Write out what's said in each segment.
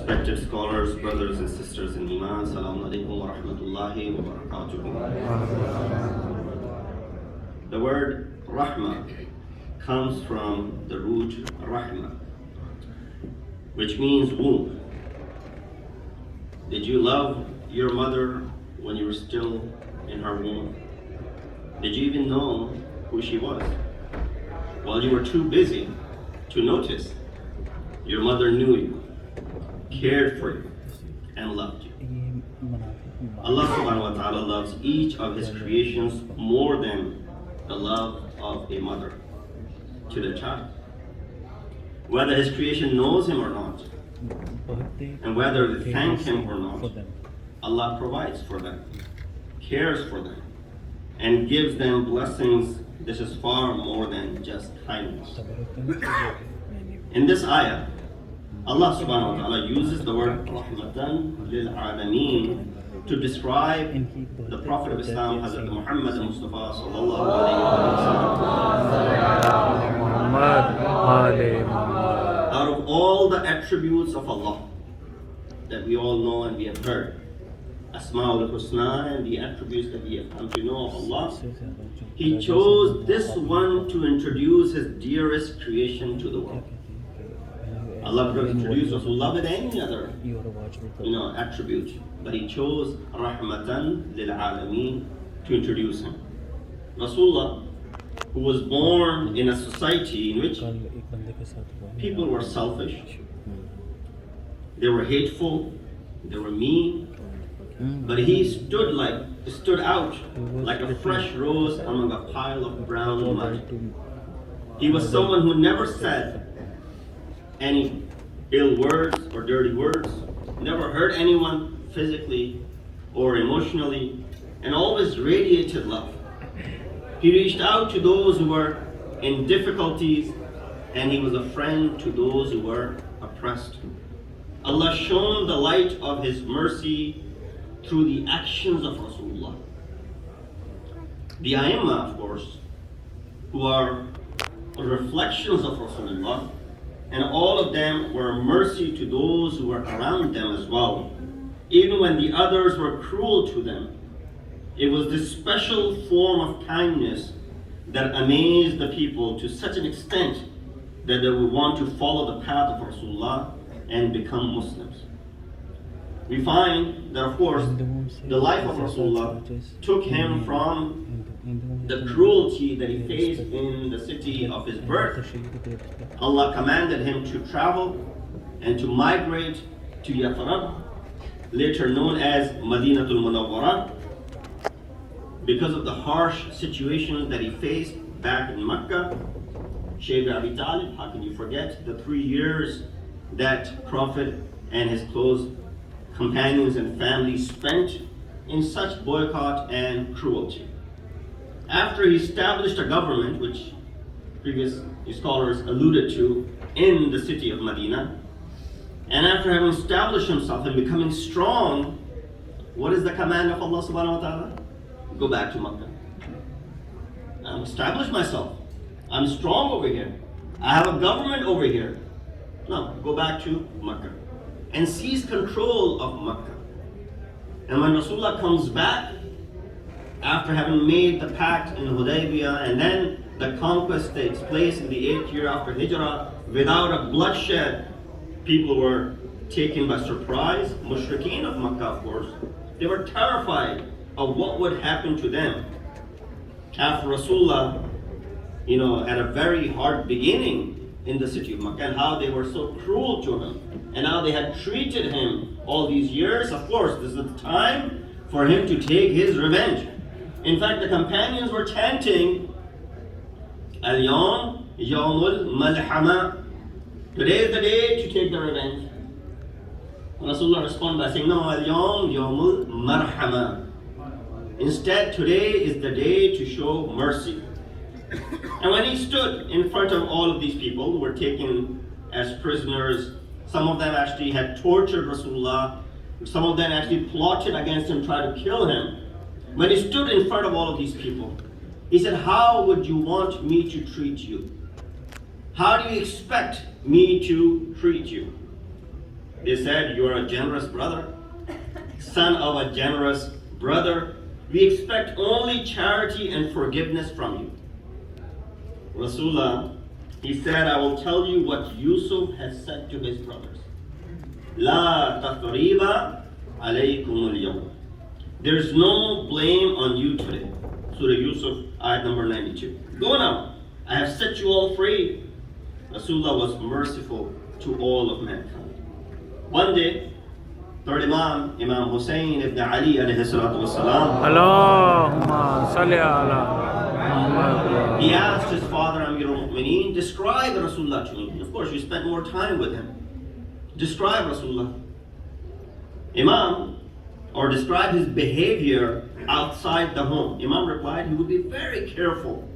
Respected scholars, brothers and sisters in Iman, Assalamu alaikum wa rahmatullahi wa barakatuh. The word rahmah comes from the root rahmah, which means womb. Did you love your mother when you were still in her womb? Did you even know who she was? Well, you were too busy to notice. Your mother knew you, cared for you, and loved you. Allah subhanahu wa ta'ala loves each of His creations more than the love of a mother to the child. Whether His creation knows Him or not, and whether they thank Him or not, Allah provides for them, cares for them, and gives them blessings. This is far more than just kindness. In this ayah, Allah subhanahu wa ta'ala uses the word rahmatan lil alameen to describe the Prophet of Islam, Hazrat Muhammad Mustafa sallallahu alayhi wa sallam. Out of all the attributes of Allah that we all know and we have heard, Asma'ul Husna and the attributes that we have come to know of Allah, He chose this one to introduce His dearest creation to the world. Allah could have introduced Rasulullah with any other, attribute, but He chose Rahmatan lil Alameen to introduce Him. Rasulullah, who was born in a society in which people were selfish, they were hateful, they were mean, but He stood out like a fresh rose among a pile of brown mud. He was someone who never said any ill words or dirty words, never hurt anyone physically or emotionally, and always radiated love. He reached out to those who were in difficulties, and He was a friend to those who were oppressed. Allah shone the light of His mercy through the actions of Rasulullah. The A'immah, of course, who are reflections of Rasulullah, and all of them were mercy to those who were around them as well. Even when the others were cruel to them, it was this special form of kindness that amazed the people to such an extent that they would want to follow the path of Rasulullah and become Muslims. We find that, of course, the life of Rasulullah took him from the cruelty that he faced in the city of his birth. Allah commanded him to travel and to migrate to Yathrib, later known as Madinatul Munawwara, because of the harsh situations that he faced back in Mecca. Shaykh Abi Talib, how can you forget the 3 years that Prophet and his close companions and family spent in such boycott and cruelty. After he established a government, which previous scholars alluded to, in the city of Medina, and after having established himself and becoming strong, what is the command of Allah subhanahu wa ta'ala? Go back to Makkah. I'm established myself. I'm strong over here. I have a government over here. No, go back to Makkah and seize control of Makkah. And when Rasulullah comes back, after having made the pact in Hudaybiyah, and then the conquest takes place in the 8th year after Hijrah, without a bloodshed, people were taken by surprise. Mushrikeen of Makkah, of course, they were terrified of what would happen to them. After Rasulullah, had a very hard beginning in the city of Makkah, and how they were so cruel to him, and how they had treated him all these years. Of course, this is the time for him to take his revenge. In fact, the companions were chanting, Al-Yawm Yawmul Malhama. Today is the day to take the revenge. Rasulullah responded by saying, no, Al-Yawm Yawmul Marhama. Instead, today is the day to show mercy. And when he stood in front of all of these people who were taken as prisoners, some of them actually had tortured Rasulullah, some of them actually plotted against him, tried to kill him. When he stood in front of all of these people, he said, how would you want me to treat you? How do you expect me to treat you? They said, you are a generous brother, son of a generous brother. We expect only charity and forgiveness from you. Rasulullah, he said, I will tell you what Yusuf has said to his brothers. La taqriba alaykum al-yawm. There's no blame on you today. Surah Yusuf, ayat number 92. Go now. I have set you all free. Rasulullah was merciful to all of mankind. One day, third Imam, Imam Hussein ibn Ali alayhi salatu wasalam, Allahumma salli ala. he asked his father, Amir al-Mu'mineen, describe Rasulullah to me. Of course, you spent more time with him. Describe Rasulullah. Imam, or describe his behavior outside the home. Imam replied, he would be very careful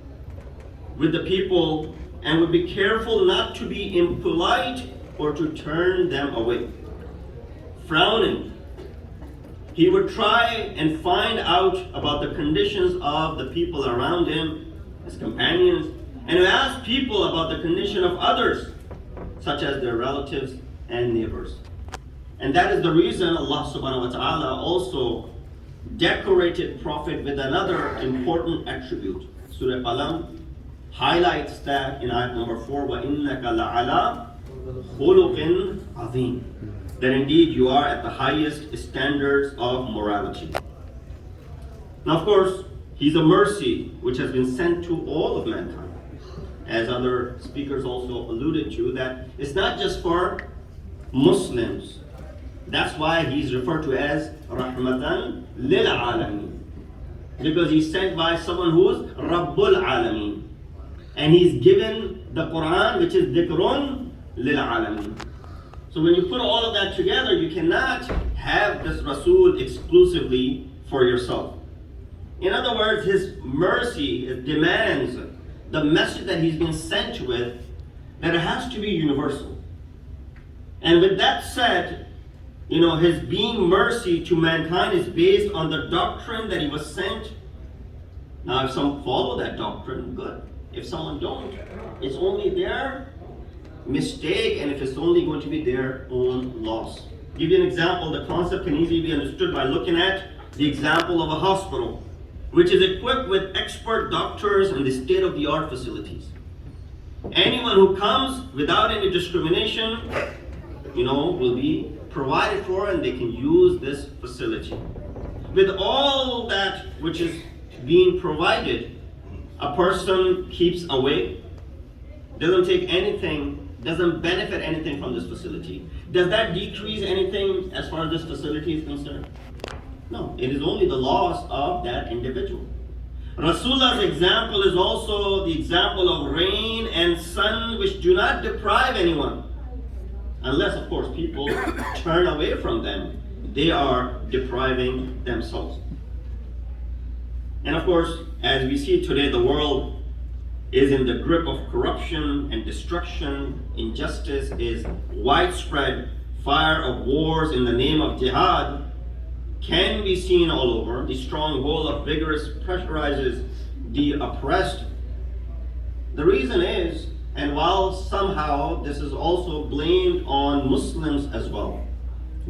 with the people and would be careful not to be impolite or to turn them away. Frowning, he would try and find out about the conditions of the people around him, his companions, and to ask people about the condition of others, such as their relatives and neighbors. And that is the reason Allah subhanahu wa ta'ala also decorated Prophet with another important attribute. Surah Qalam highlights that in ayat number 4, وَإِنَّكَ لَعَلَىٰ خُلُقٍ عَظِيمٍ. That indeed you are at the highest standards of morality. Now of course, He's a mercy which has been sent to all of mankind. As other speakers also alluded to, that it's not just for Muslims. That's why He's referred to as Rahmatan lil Alameen. Because He's sent by someone who is Rabbul Alameen. And He's given the Quran, which is Dhikrun lil Alameen. So when you put all of that together, you cannot have this Rasul exclusively for yourself. In other words, His mercy demands the message that He's been sent with, that it has to be universal. And with that said, His being mercy to mankind is based on the doctrine that He was sent. Now, if some follow that doctrine, good. If someone don't, it's only their mistake, and if it's only going to be their own loss. Give you an example. The concept can easily be understood by looking at the example of a hospital, which is equipped with expert doctors and the state-of-the-art facilities. Anyone who comes without any discrimination, will be provided for, and they can use this facility. With all that which is being provided, a person keeps away, doesn't take anything, doesn't benefit anything from this facility. Does that decrease anything as far as this facility is concerned? No, it is only the loss of that individual. Rasulullah's example is also the example of rain and sun, which do not deprive anyone. Unless, of course, people turn away from them. They are depriving themselves. And of course, as we see today, the world is in the grip of corruption and destruction. Injustice is widespread. Fire of wars in the name of jihad can be seen all over. The stronghold of vigorous pressurizes the oppressed. The reason is, and while somehow this is also blamed on Muslims as well,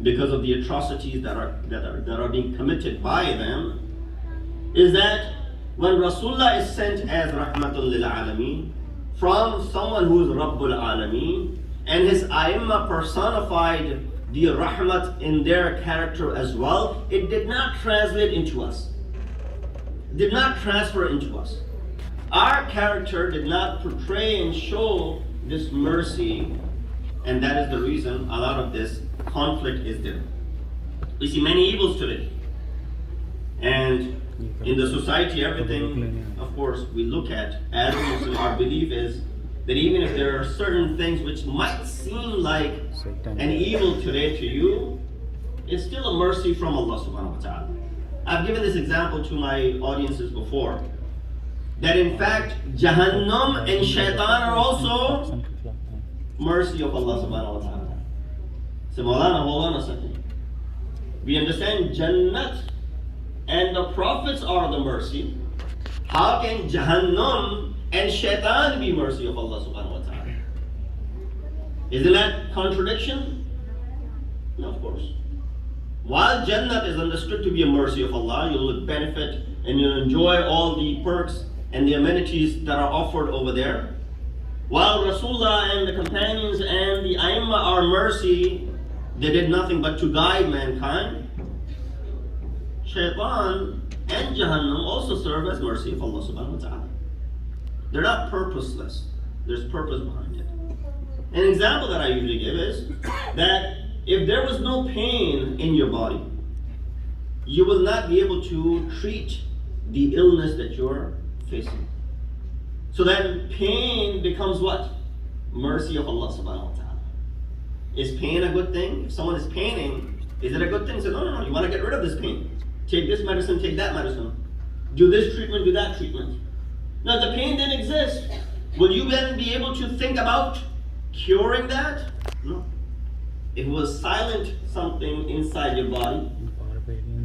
because of the atrocities that are being committed by them, is that when Rasulullah is sent as Rahmatul lil Alameen from someone who is Rabbul Alameen, and his Aimma personified the Rahmat in their character as well, it did not translate into us. Did not transfer into us. Our character did not portray and show this mercy, and that is the reason a lot of this conflict is there. We see many evils today. And in the society, everything, of course, we look at as a Muslim, our belief is that even if there are certain things which might seem like an evil today to you, it's still a mercy from Allah subhanahu wa ta'ala. I've given this example to my audiences before, that in fact, Jahannam and Shaitan are also mercy of Allah subhanahu wa ta'ala. So Molana, hold on a second. We understand Jannat and the prophets are the mercy. How can Jahannam and Shaitan be mercy of Allah subhanahu wa ta'ala? Isn't that contradiction? No, of course. While Jannah is understood to be a mercy of Allah, you'll benefit and you'll enjoy all the perks and the amenities that are offered over there. While Rasulullah and the companions and the Aimma are mercy, they did nothing but to guide mankind. Shaitan and Jahannam also serve as mercy of Allah subhanahu wa ta'ala. They're not purposeless. There's purpose behind it. An example that I usually give is that if there was no pain in your body, you will not be able to treat the illness that you're facing. So then pain becomes what? Mercy of Allah subhanahu wa ta'ala. Is pain a good thing? If someone is paining, is it a good thing? Say, no, you want to get rid of this pain. Take this medicine, take that medicine. Do this treatment, do that treatment. Now if the pain didn't exist, will you then be able to think about curing that? No. If it was silent something inside your body,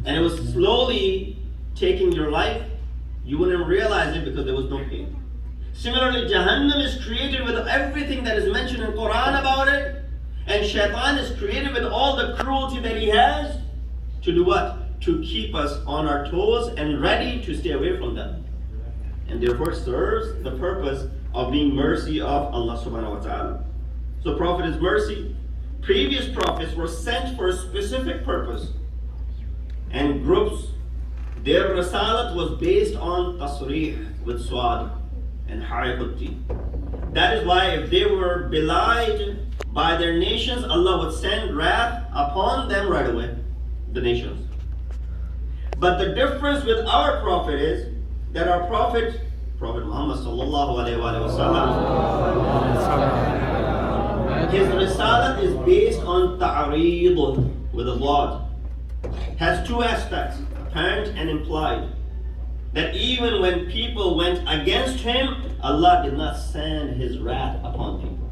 and it was slowly taking your life, you wouldn't realize it because there was no pain. Similarly, Jahannam is created with everything that is mentioned in Quran about it, and Shaitan is created with all the cruelty that he has to do what? To keep us on our toes and ready to stay away from them. And therefore serves the purpose of being mercy of Allah subhanahu wa ta'ala. So Prophet is mercy. Previous prophets were sent for a specific purpose. And groups, their risalat was based on tasrih with swad and hariqutti. That is why if they were belied by their nations, Allah would send wrath upon them right away, the nations. But the difference with our prophet is that our prophet Muhammad sallallahu alaihi wasallam, his risalah is based on ta'reed with a lot. Has two aspects, apparent and implied. That even when people went against him, Allah did not send his wrath upon people.